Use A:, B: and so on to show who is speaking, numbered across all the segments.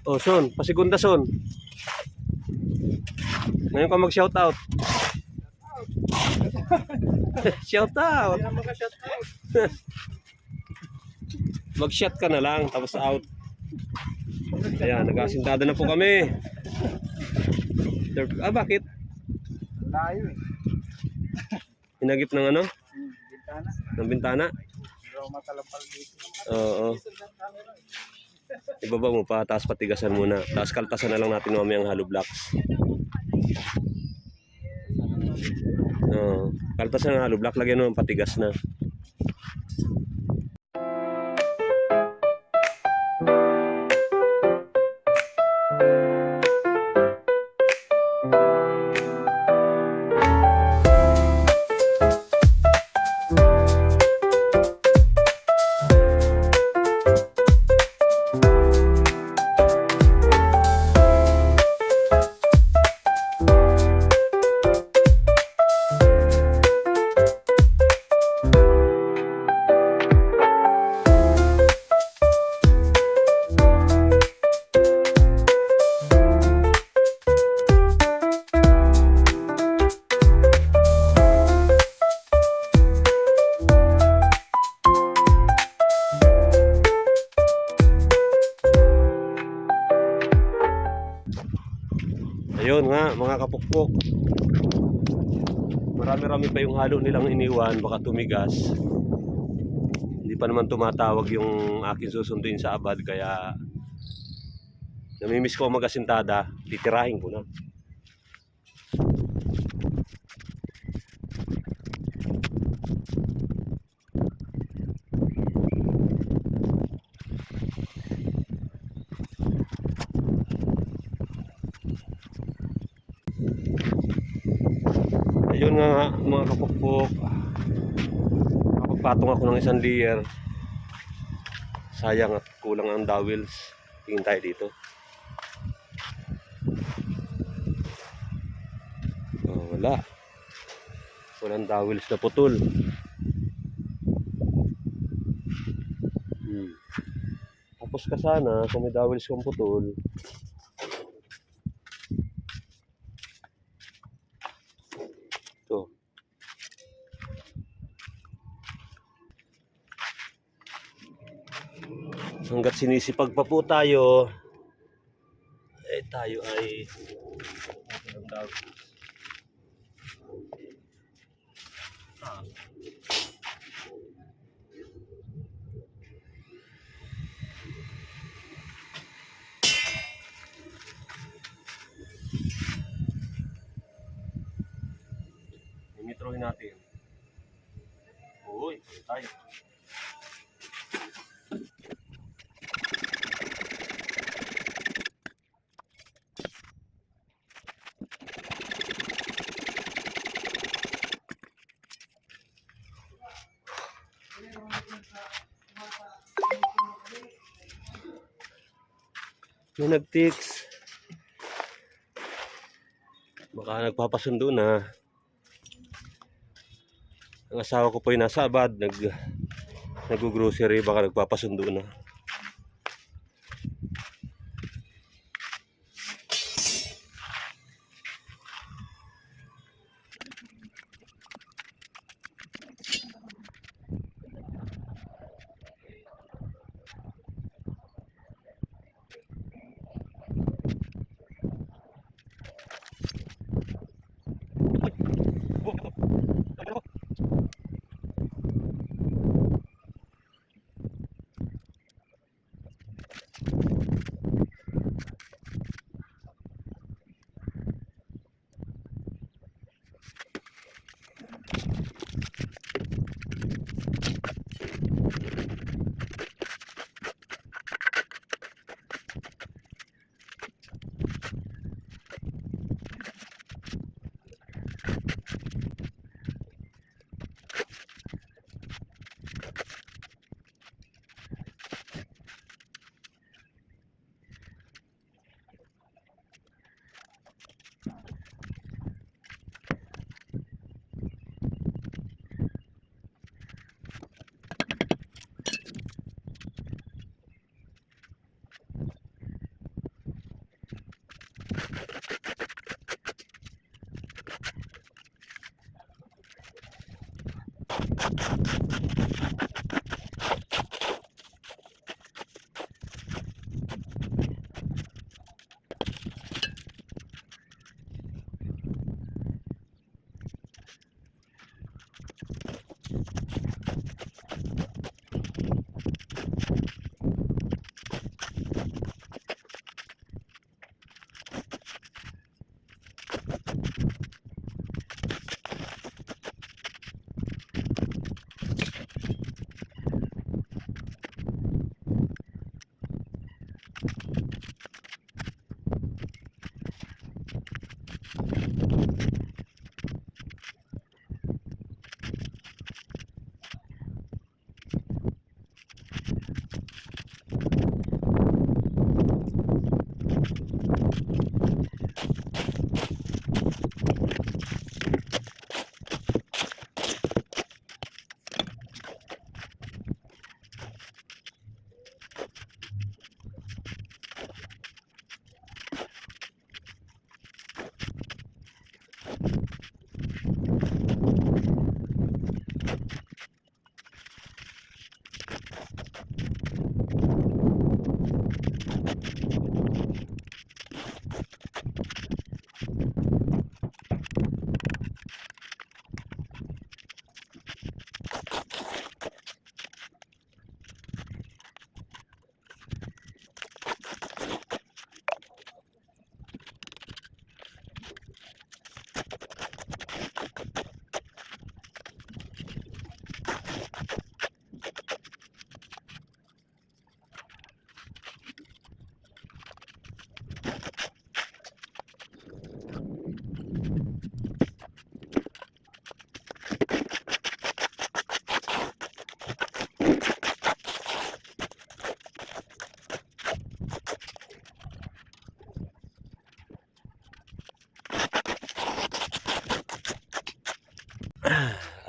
A: Oh, Son, pasigunda Son. Ngayon ka mag-shoutout. Shoutout. Mag-shout ka na lang, tapos out. Ayan, nag-asintada na po kami. Bakit?
B: Layo eh.
A: Hinagip ng ano?
B: Bintana.
A: Ng bintana?
B: Pero matalampal dito.
A: Oo. Ibaba mo pa, tapos patigasan muna. Tapos kaltasan na lang natin mamaya ang hollow blocks. Oo. Kaltasan ng hollow block, lagyan mo ng patigas na. Ayun nga mga kapukpok, marami-rami pa yung halo nilang iniwan, baka tumigas. Hindi pa naman tumatawag yung akin susunduin sa abad, kaya namimiss ko mag-asintada, titirahin ko na. Ayun nga mga kapukpok, nakapagpatong ako ng isang layer. Sayang at kulang ang dowels. Tingin tayo dito. Oh, walang dowels na putol. Tapos ka sana kung may dowels kang putol. Ito. Hanggat sinisipag pa po tayo, tayo ay imitrohin natin. Uy, tayo. May nag-text. Baka nagpapasundo na. Ang asawa ko po ay nasa abad, nag-grocery, baka nagpapasundo na.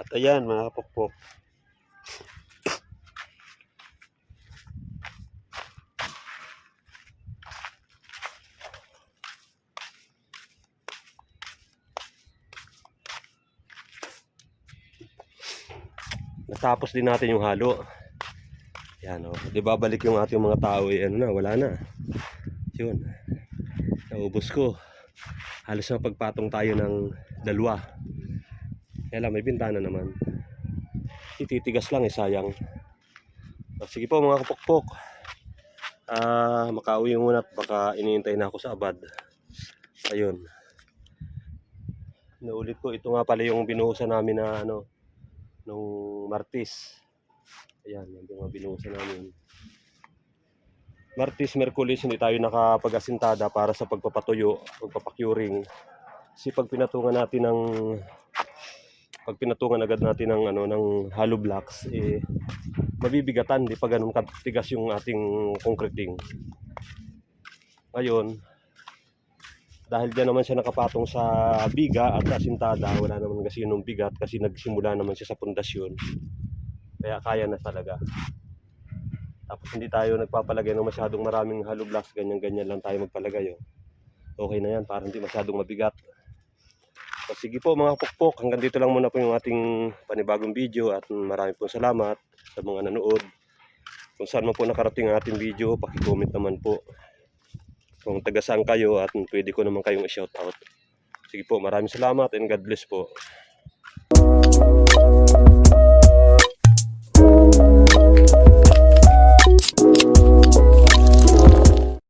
A: Ayan mga kapukpok. Natapos din natin yung halo. Yan o. Di babalik yung ating mga tao eh. Ano na, wala na. Yun. Naubos ko. Halos na pagpatong tayo ng dalawa. Kaya lang, may bintana naman. Ititigas lang eh, sayang. Sige po mga kapukpok. Makauwi muna at baka iniintay na ako sa abad. Ayun. Naulit ko, ito nga pala yung binuhusan namin na ano, nung Martis. Ayan, yan yung mga binuhusan namin. Martis, Merkulis, hindi tayo nakapag-asintada para sa pagpapatuyo, pagpapacuring. Kasi pag pinatungan agad natin ng ano ng hollow blocks eh mabibigatan, di pa ganun katigas yung ating concreting. Ngayon, dahil diyan naman siya nakapatong sa biga at asintada, wala naman kasi nung bigat kasi nagsimula naman siya sa pundasyon. Kaya kaya na talaga. Tapos hindi tayo nagpapalagay ng masyadong maraming hollow blocks, ganyan-ganyan lang tayo magpalagay. Oh. Okay na yan, para hindi masyadong mabigat. So, sige po mga pukpok, hanggang dito lang muna po yung ating panibagong video at maraming pong salamat sa mga nanood. Kung saan mo po nakarating ang ating video, paki-comment naman po kung taga saan kayo at pwede ko naman kayong i-shoutout. Sige po, maraming salamat and God bless po.